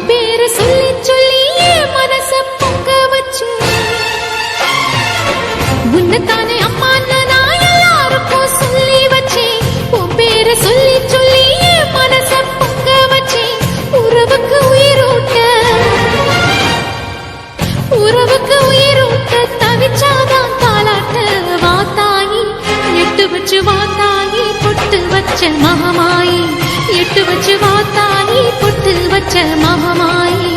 பேரு சொல்லி சொல்லி மனச பொங்க வச்சு உன்னதானே அம்மா நான் எல்லாருக்கும் சொல்லி வச்சேன். உன் பேரு சொல்லி சொல்லி மனச பொங்க வச்சேன். உறவுக்கு உயிரூட்ட தவிச்சாதான் தாளாட்ட வாத்தாயி எட்டு வச்சு வாத்தாயி பொட்டு வச்ச மகமாயி எட்டு வச்சு வாத்தாயி பொட்டு வச்ச மகமாயி.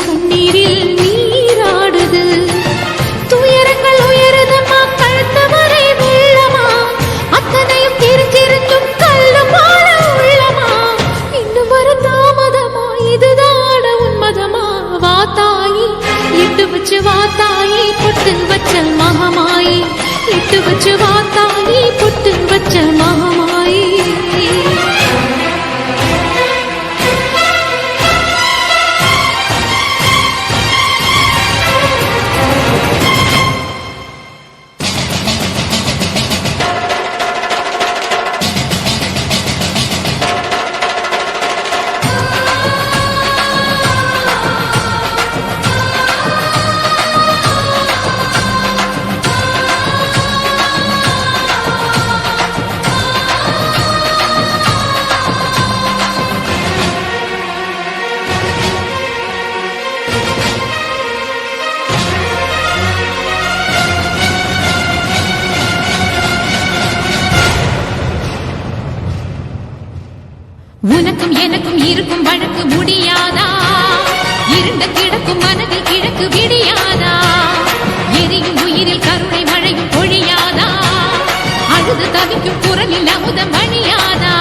கண்ணீரில் நீராடுது துயரங்கள் உயருதமா கழுத்தவரை வெள்ளமா அத்தனையும் தெரிஞ்சிருந்தும் கல்லு போல உள்ளமா இன்னும் ஒரு தாமதமா இதுதான உன்மதமா வாத்தாயி எட்டு வச்சு வாத்தாயி பொட்டு வச்ச மகமாயி எட்டு வச்சு வாத்தாயி பொட்டு வச்ச மகமாயி. உனக்கும் எனக்கும் இருக்கும் வழக்கு முடியாதா இருண்ட கிடக்கும் மனதில் கிழக்கு விடியாதா எரியும் உயிரில் கருணை மழையும் பொழியாதா அழுது தவிக்கும் குரலில் அமுதம் மணியாதா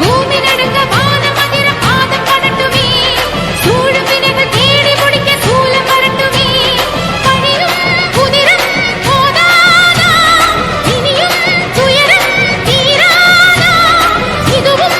பூமி நடுங்க வானம் அதிர பாதம் படட்டுமே சூழும் வினைகள் தேடி முடிக்க சூலம் வரட்டுமே பணியும் புதிரும் போதாதா இனியும் துயரம் தீராதா இதுவும்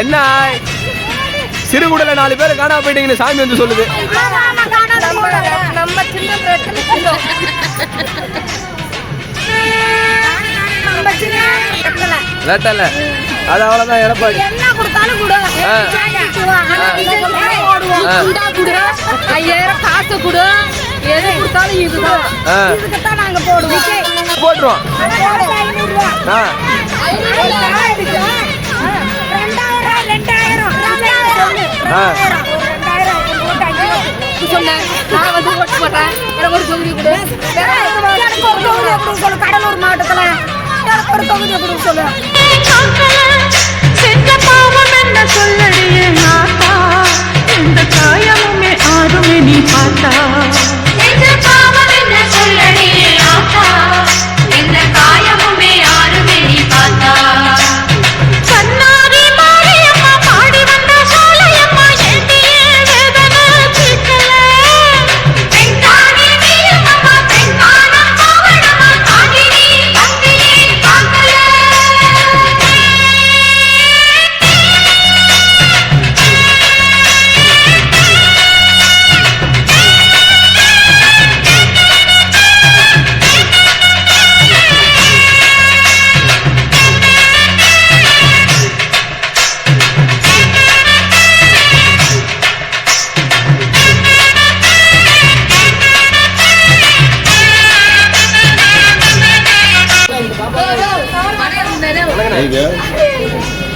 என்ன சிறுகுடல 4 பேர் காணாம போயிட்டீங்கன்னு சாமி வந்து சொல்லுது. நம்ம சின்ன வெட்டல அது அவ்வளவுதான் எடப்பாடி. என்ன கொடுத்தாலும் கொடு. 5000 காசு கொடு. எது கொடுத்தாலும் இதுதான். இதுக்குத்தான் நாங்க போடுவோம். போட்டுருவோம். 2000 கடலூர் மாவட்டத்துல ஒரு தொகுதி எப்படி சொல்லு. செஞ்ச பாவம் என்ன சொல்லடியே நாத்தா, இந்த காயமுமே ஆறுமே நீ பார்த்தா. செஞ்ச பாவம் என்ன சொல்லடியே நாத்தா, இந்த காயமுமே ஆறுமே நீ பார்த்தா. கண்ணாடி மாரியம்மா பாடி வந்த சோலையம்மா ஏண்டியே வேதனை தீர்க்கல. பெண்தானே நீயம்மா பெண்தானம் பாவனம்மா தாங்கி நீ தங்கியே பார்க்கல.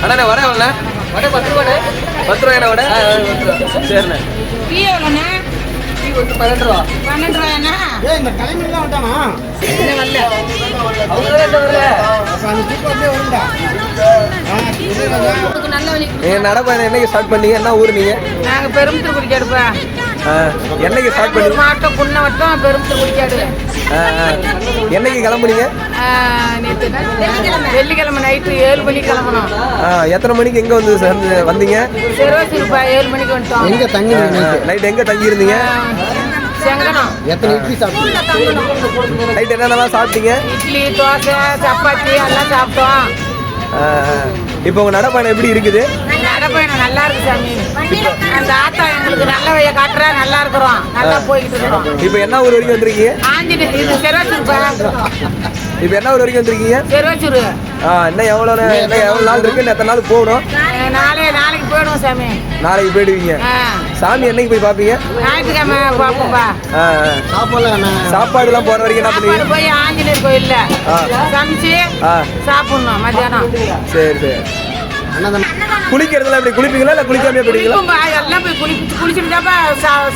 அண்ணா வர எவ்வளோண்ணே? வடை 10 ரூபாண்ணே. 10 ரூபாய்ண்ணா வடை. சரிண்ணே. டீ எவ்வளோண்ணே? டீ வந்து 12 ரூபா. 12 ரூபாய்ண்ணா? இந்த கிளம்பிலாம் விட்டானா இன்னும் வரல. அவங்க என்ன வரல? நல்ல வழி. நீங்க நடைப்பயணம் என்னைக்கு ஸ்டார்ட் பண்ணீங்க? என்ன ஊர் நீங்க? நாங்க பெரும்புத்தூர் குடிக்காடுப்பா. என்னைக்கு ஸ்டார்ட் பண்ணீங்க? மாவட்டம் புண்ண வட்டம் பெரும்புத்தூர் குடிக்காடு. என்னைக்கு கிளம்புனீங்க? நேற்று வெள்ளிக்கிழமை நைட்டு 7 மணிக்கு கிளம்பணும். எத்தனை மணிக்கு எங்க வந்து வந்தீங்க? சிறுவாசூர்ப்பா 7 மணிக்கு வந்துட்டோம். எங்க தங்கி நைட் எங்க தங்கி இருந்தீங்க? செங்கனம். எத்தனை இட்லி சாப்பிட்டீங்க? நைட் என்னென்னலாம் சாப்பிட்டீங்க? இட்லி தோசை சப்பாத்தி எல்லாம் சாப்பிட்டோம். இப்போ உங்க நடைப்பயணம் எப்படி இருக்குது? நடைப்பயணம் நல்லா இருக்கு சாமி. அந்த ஆத்தா எங்களுக்கு நல்ல வழியை காட்டுறா, நல்லா இருக்கிறோம், நல்லா போய்கிட்டு இருக்கிறோம். இப்போ என்ன ஊர் வரைக்கும் வந்திருக்கீங்க? ஆஞ்சநேயர் இது சிறுவாசூர்ப்பா. இப்போ என்ன ஊர் வரைக்கும் வந்திருக்கீங்க? சிறுவாசூர். இன்னும் எவ்வளோ நாள் இருக்கு? எத்தனை நாள் போகணும்? நாளைக்கு போயிடுவோம் சாமி. நாளைக்கு போயிடுவீங்க. சாமி என்னைக்கு போய் பார்ப்பீங்க? ஞாயிற்றுக்கிழமை பார்ப்போம்ப்பா. சாப்பாடுலாம் போற வரைக்கும் என்ன பண்ணுவீங்க? போய் ஆஞ்சநேயர் கோயில்ல சமைச்சு சாப்பிடணும் மத்தியானம். சரி சரி. குளிக்கிறதுல எப்படி குளிப்பீங்களா இல்ல குளிக்காம போயிடுவீங்களா? எல்லாம் போய் குளிச்சுட்டு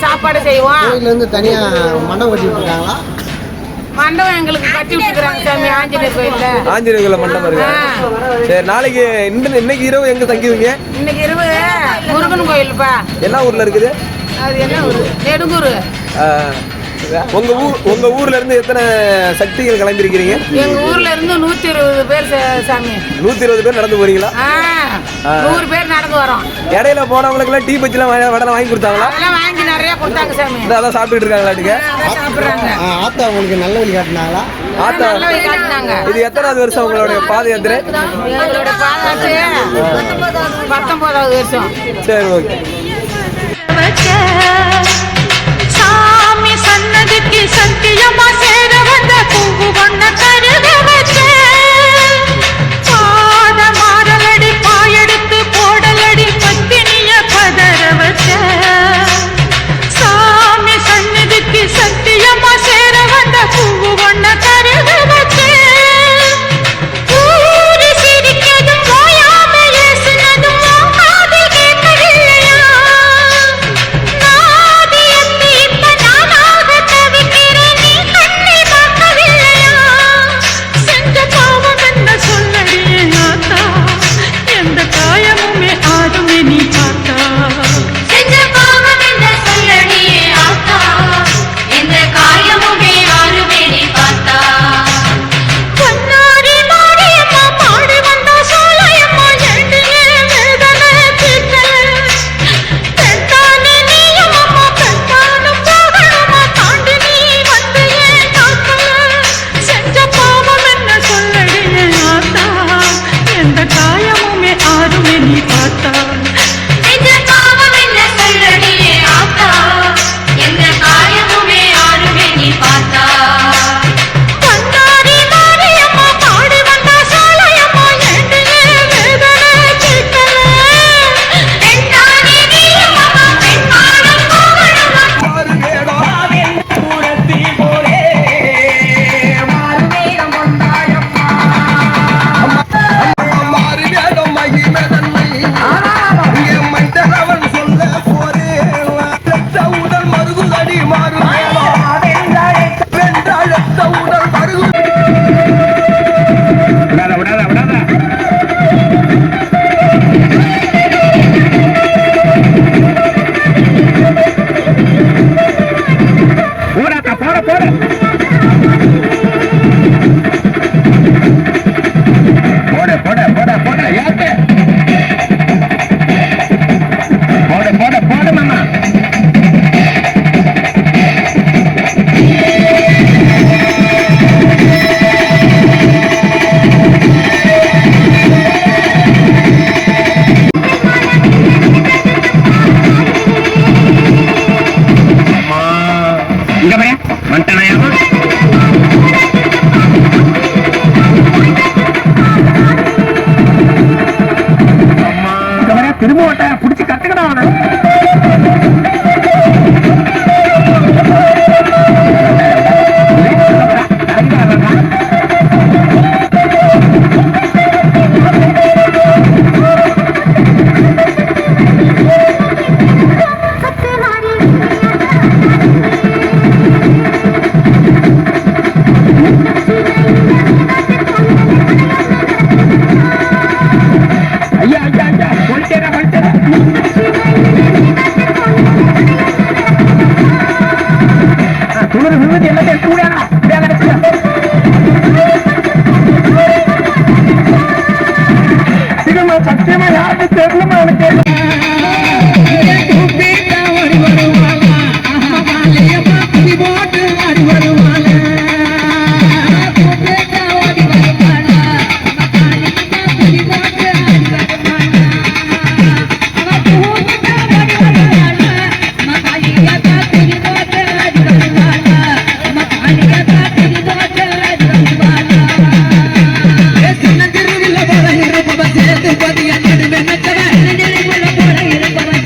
சாப்பாடு செய்வோம். கோயில்ல இருந்து தனியா மண்டபம் கட்டி விட்டுருக்காங்களா? மண்டபம் எங்களுக்கு கட்டி விட்டுருக்காங்க சாமி ஆஞ்சநேயர் கோயில்ல. ஆஞ்சநேயர் கோயில்ல மண்டபம் இருக்கு. சரி நாளைக்கு இன்னைக்கு இரவு எங்க தங்குவீங்க? இன்னைக்கு இரவு முருகன் கோயில்ப்பா. என்ன ஊர்ல இருக்குது? அது என்ன ஊரு? நெடுங்கூர். உங்க ஊர்ல இருந்து எத்தனை சக்திகள் கிளம்பிருக்கிறீங்க? எங்க ஊர்ல இருந்து 120 பேர் சாமி. 120 பேர் நடந்து போறீங்களா? 100 பேர் நடந்து வரோம். இடையில போனவங்களுக்கு எல்லாம் டீ பஜ்ஜிலாம் வடலாம் வாங்கி கொடுத்தாங்களா? அதெல்லாம் வாங்கி நிறைய கொடுத்தாங்க சாமி. அதான் சாப்பிட்டுட்டு இருக்காங்களாட்டுங்க. சாப்பிடுறாங்க. ஆத்தா உங்களுக்கு நல்ல வழி காட்டினாங்களா? ஆத்தா நல்ல வழி காட்டினாங்க. இது எத்தனாவது வருஷம் உங்களுடைய பாத யாத்திரை? எங்களோட பாத யாத்திரை 19வது வருஷம். சரி ஓகே. சாமி சன்னதிக்கு சத்தியமா சேர வந்த பூவு வண்ண கருத வச்ச பாத மாறலடி பாயெடுத்து போடலடி பத்தினிய பதற வச்ச சாமி சன்னதிக்கு சத்தியமா சேர வந்த பூவு வண்ண கருத வச்ச ஊரு சிரிக்கதும் ஓயாம ஏசுனதும் ஆதி கேட்கவில்லையா நாதியத்தை இப்ப நானாக தவிக்கிறேன் நீ கண்ணை பார்க்கவில்லையா செஞ்ச திரும்ப ஓட்ட புடிச்சு கத்துக்கணும் அவனை. ஐயா ஐயா ஐயா போயிட்டேடா போயிட்டேடா. துணு விழுந்து எல்லாத்தையும் கூடாடா சினிமா சத்தியமா யாருக்கு தெரியலமா எனக்கு. போட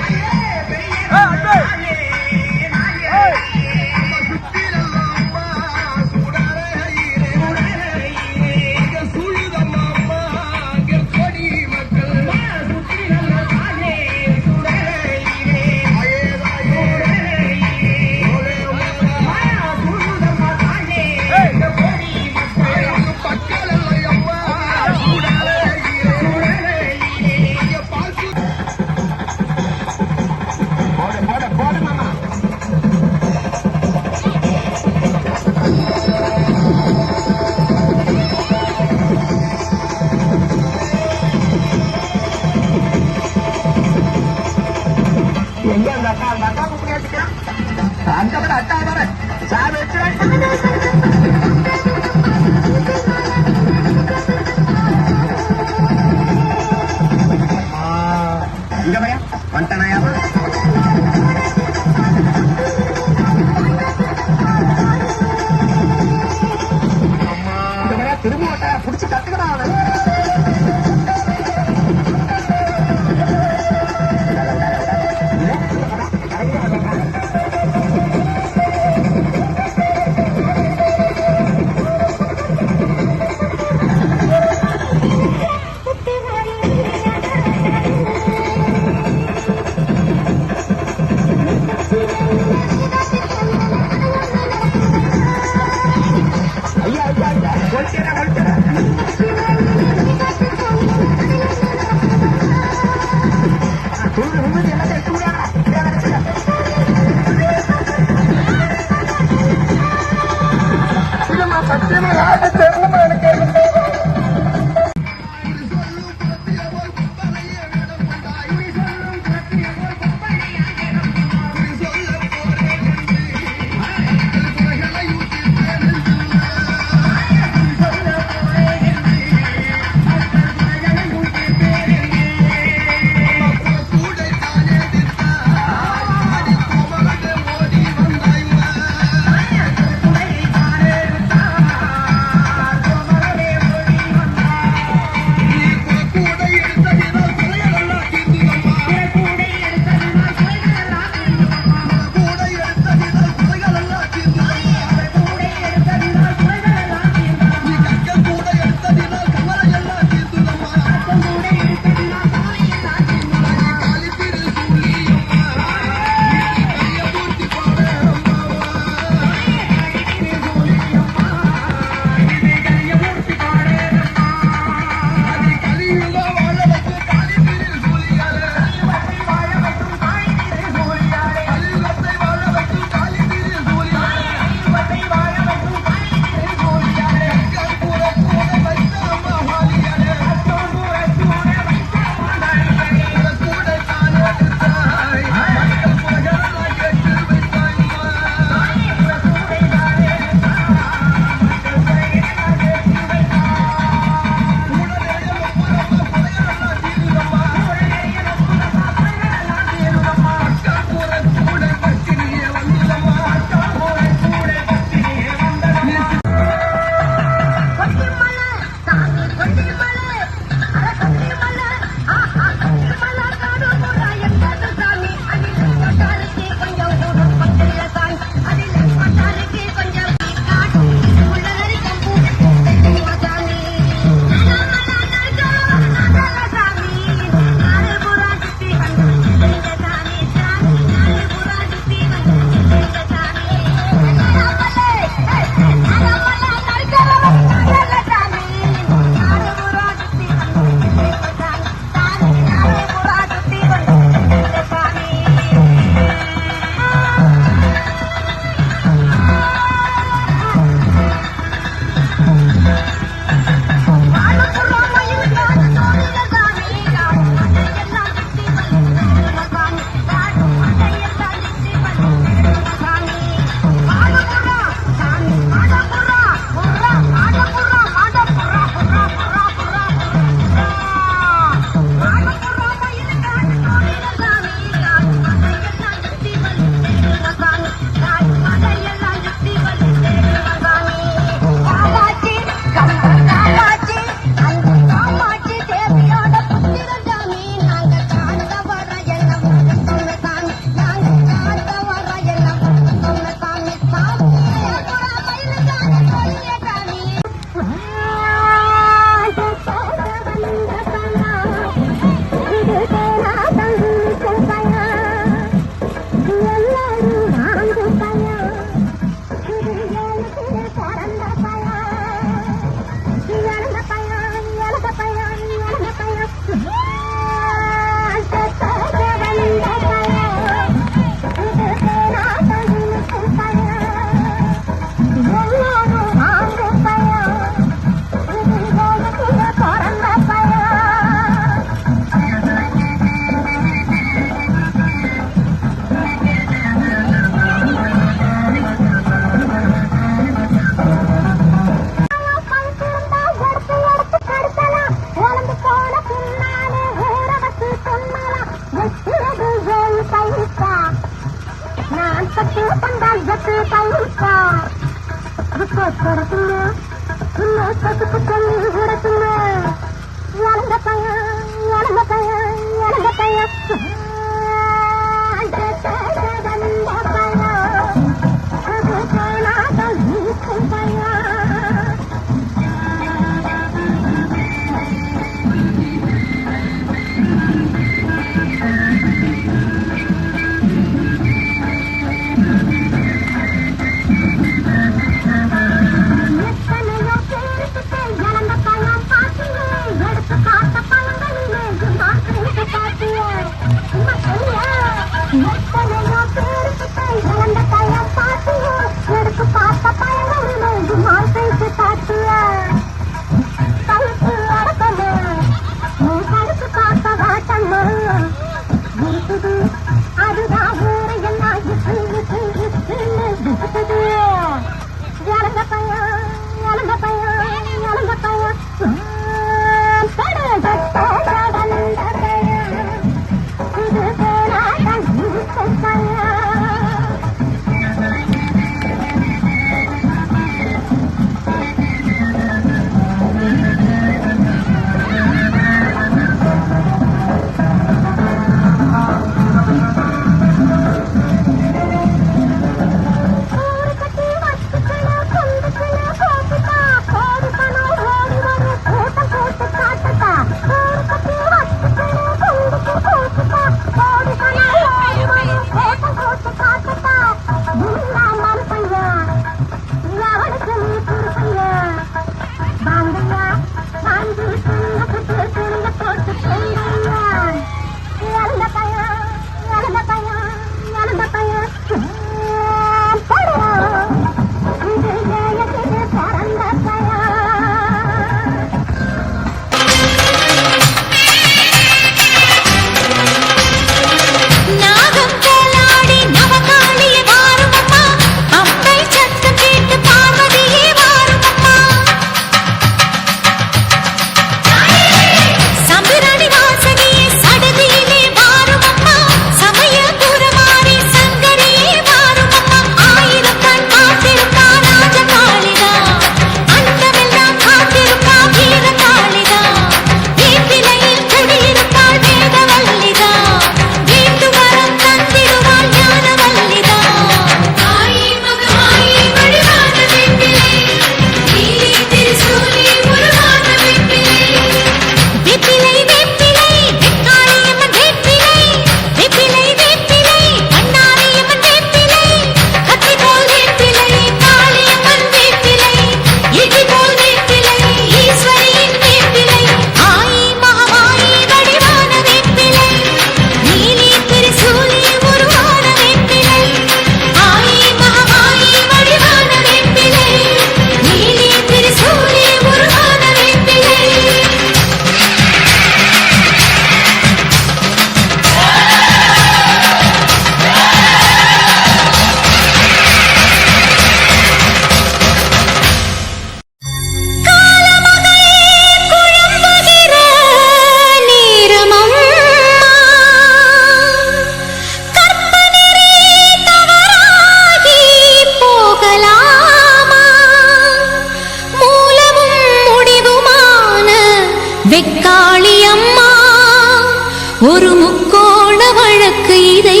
ஒரு முக்கோண வழக்கு இதை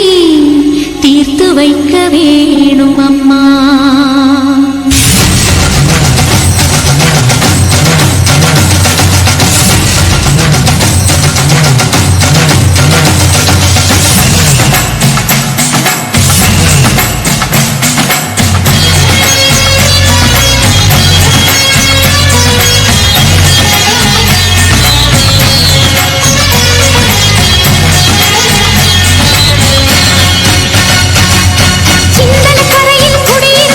தீர்த்து வைக்க வேணும் அம்மா. சிந்தன கரையில் குடியிருக்கும்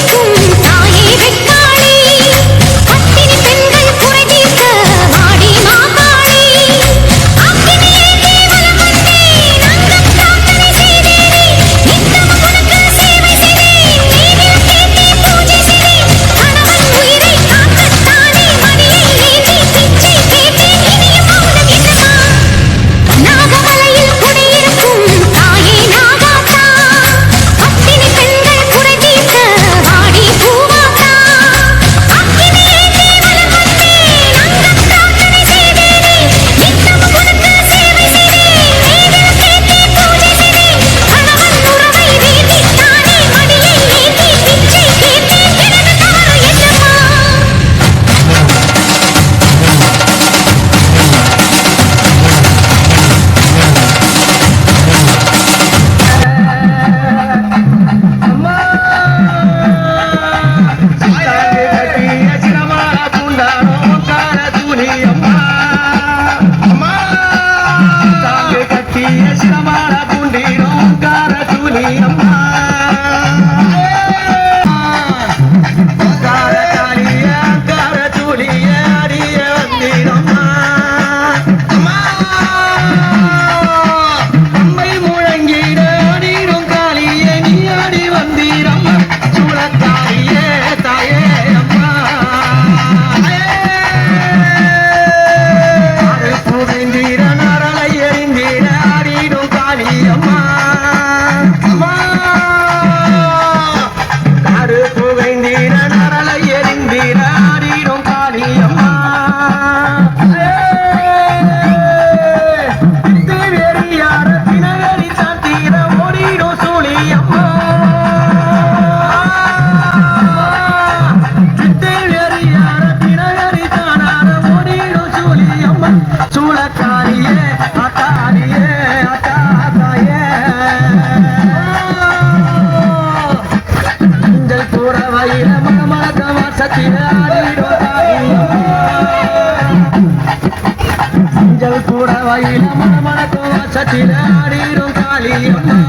மஞ்சள் கூட வயல மணமணக்கும் வாசத்தில ஆடிடும் காளியம்மா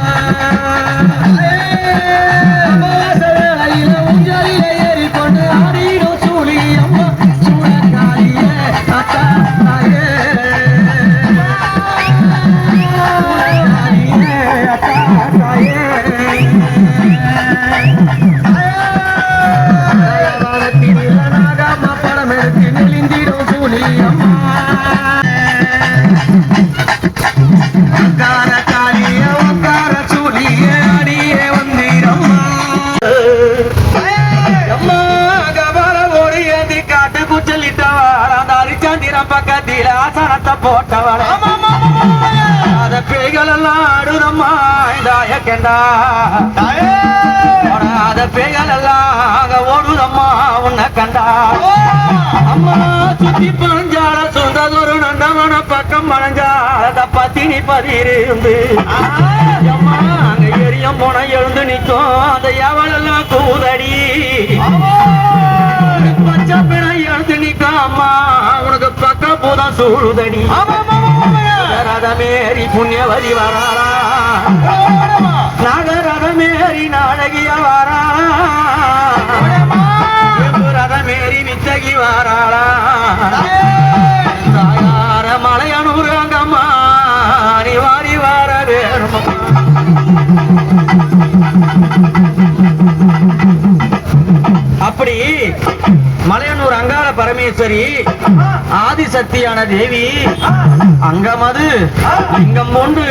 ஊஞ்சலில ஏறிக்கொண்டு ஆடிடும் சூழியம்மா சூழக்காளிய அத்தா படம் எடுத்து நெளிந்திடும் சூழியம்மா பக்கத்தில ஆசனத்தை போட்டவள அத பேய்கள் எல்லாம் ஆடுதம்மா தாயக்கண்டா அத பேய்கள் எல்லாம் ஓடுதம்மா உன்னை கண்டா அம்மா சுத்தி பழஞ்சால சொந்ததொரு நந்தவன பக்கம் பழஞ்சால பத்தினி பதிருந்து அம்மா அங்க எரியம் போன எழுந்து நிற்கும் அந்த எவளெல்லாம் கூதடி பச்சை பிணை எழுந்து நிற்காமா உனக்கு பக்க போதான் சூழுதடி ரதமேறி புண்ணியவதி வராரா நாகரதமேறி நாடகிய வாரா ரதமேறி நித்தகி வாராளா தாயார மலையனூர் அங்கம்மா நீ வாரி வார வேணுமா அப்படி மலையனூர் அங்காள பரமேஸ்வரி ஆதிசக்தியான தேவி அங்கமது லிங்கம் கொண்டு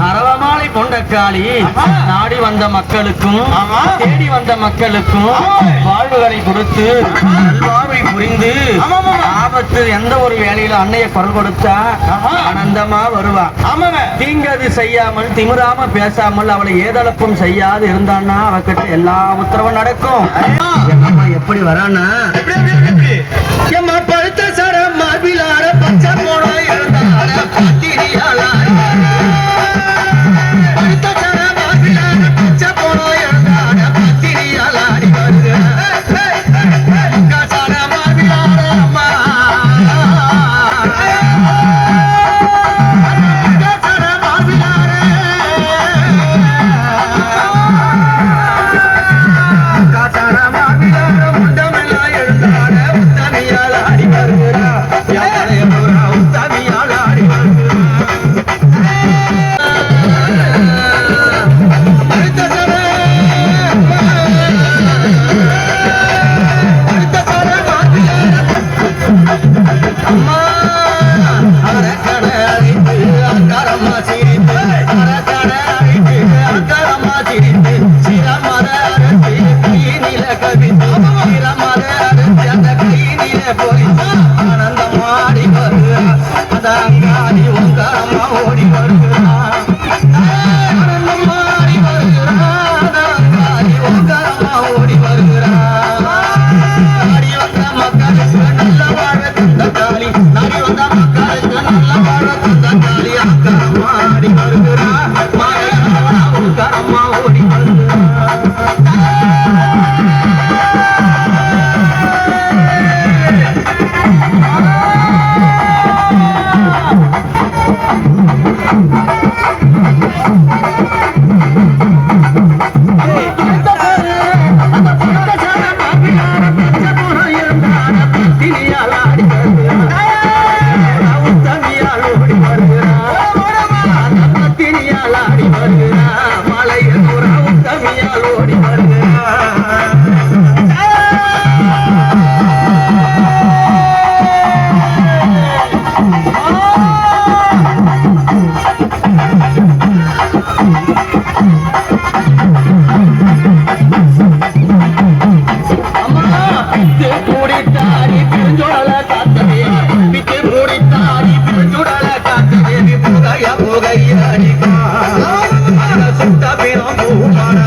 அரவமாலை கொண்டக்காளி நாடி வந்த மக்களுக்கும் தேடி வந்த மக்களுக்கும் வாழ்வுகளை கொடுத்து நல்வாழ்வை புரிந்து ஆபத்து எந்த ஒரு வேலையில அன்னைய குரல் கொடுத்தா ஆனந்தமா வருவா தீங்கது செய்யாமல் திமிராம பேசாமல் அவளை ஏதளப்பும் செய்யாது இருந்தான்னா அவகிட்ட எல்லா உத்தரவும் நடக்கும். எப்படி வரானா எம்மா பழுத்த சட மார்பிலார பச்சை போன எழுந்தார பத்திரியால பழுத்த சட மார்பிலார பச்சை போன எழுந்தார பத்திரியால அடி வருக சட மார்பிலார அம்மா சட மார்பிலார சட மார்பிலார முண்டமெல்லாம் எழுந்தார உத்தமியால அடி வருகிறா உத்தமியால அடி வருகிறா அம்மா அரக்கட அழைத்து அக்கரம்மா சிரித்து அரக்கட அழைத்து அக்கரம்மா சிரித்து சிரமத அரசு கையினில கவித்து சிரமத அரசு அந்த கையினில பொறித்து ஆனந்தம் ஆடி வருகிறா அந்த அங்காடி உங்கரம்மா ஓடி வருகிறா ஆனந்தம் ஆடி வருகிறா அந்த அங்காடி உங்கரம்மா ஓடி வருகிறா ஆடி வந்த மக்களுக்கு நல்ல வாழ தந்த காளி நாடி வந்த மக்களுக்கு நல்ல வாழ தந்த காளி அக்கரம்மா ஆடி வருகிறா மாயக்கரம்மா உங்கரம்மா ஓடி வருகிறா சுத்த பிறம் பூமான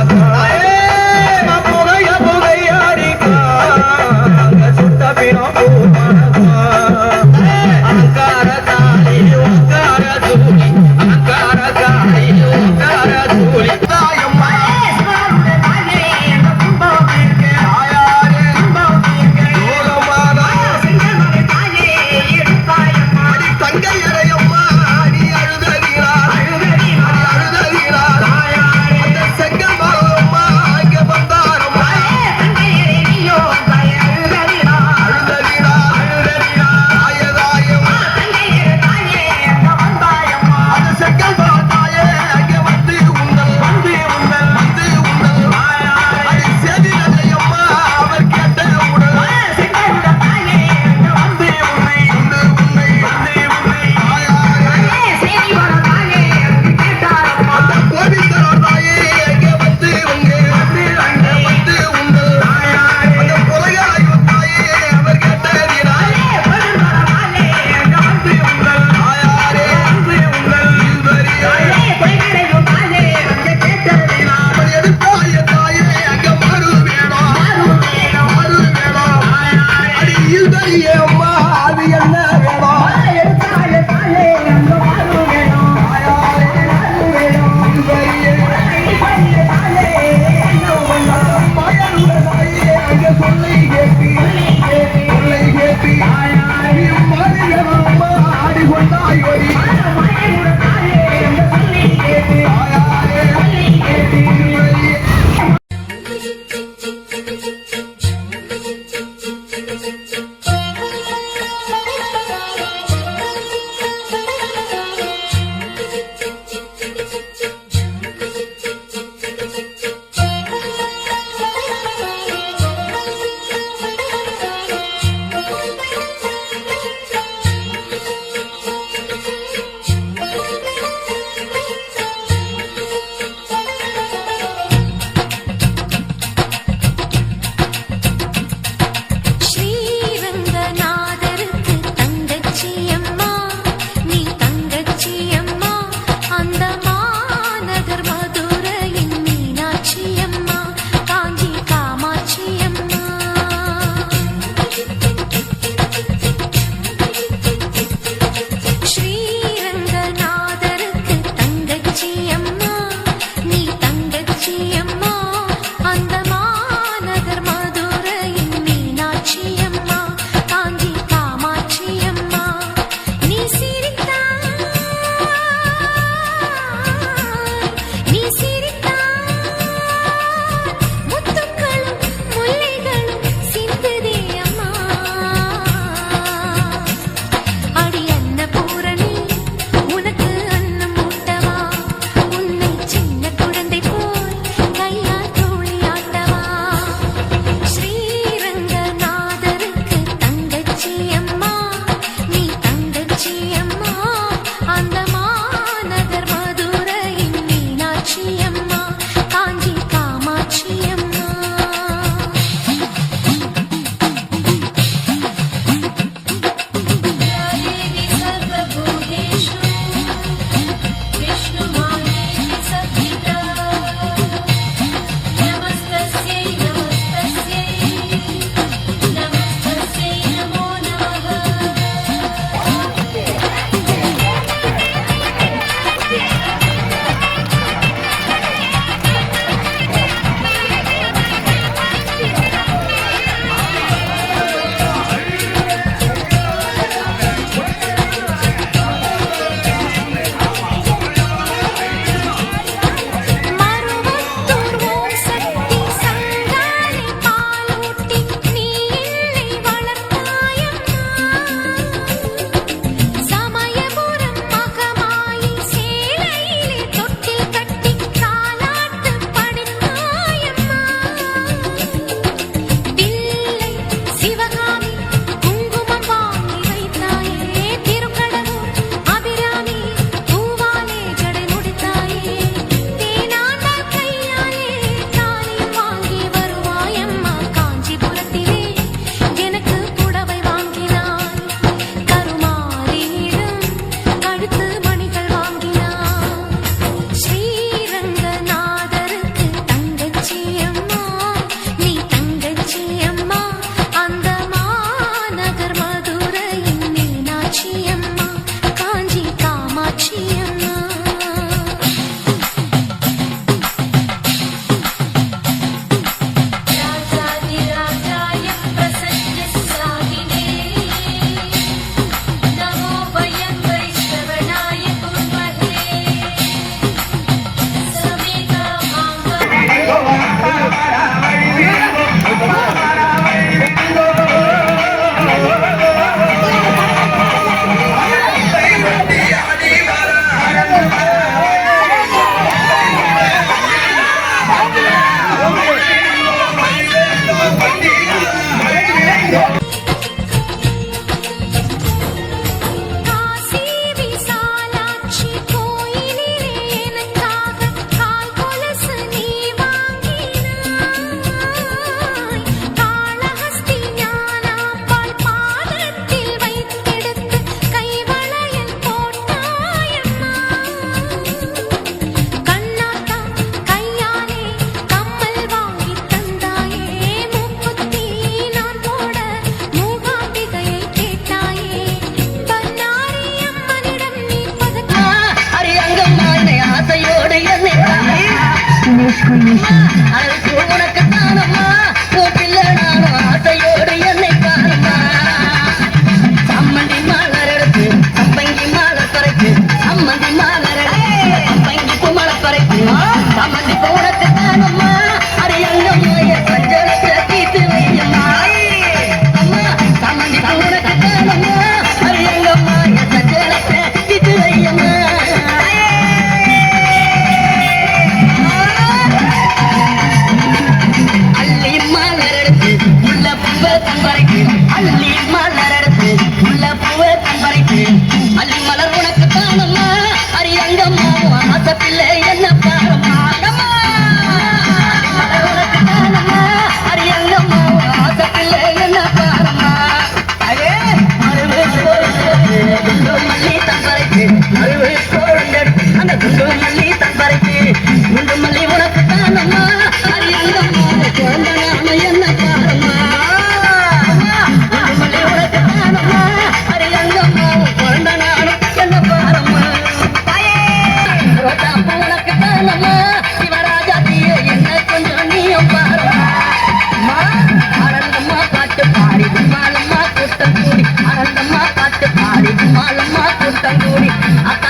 ஆத்தங்கூடி அத்த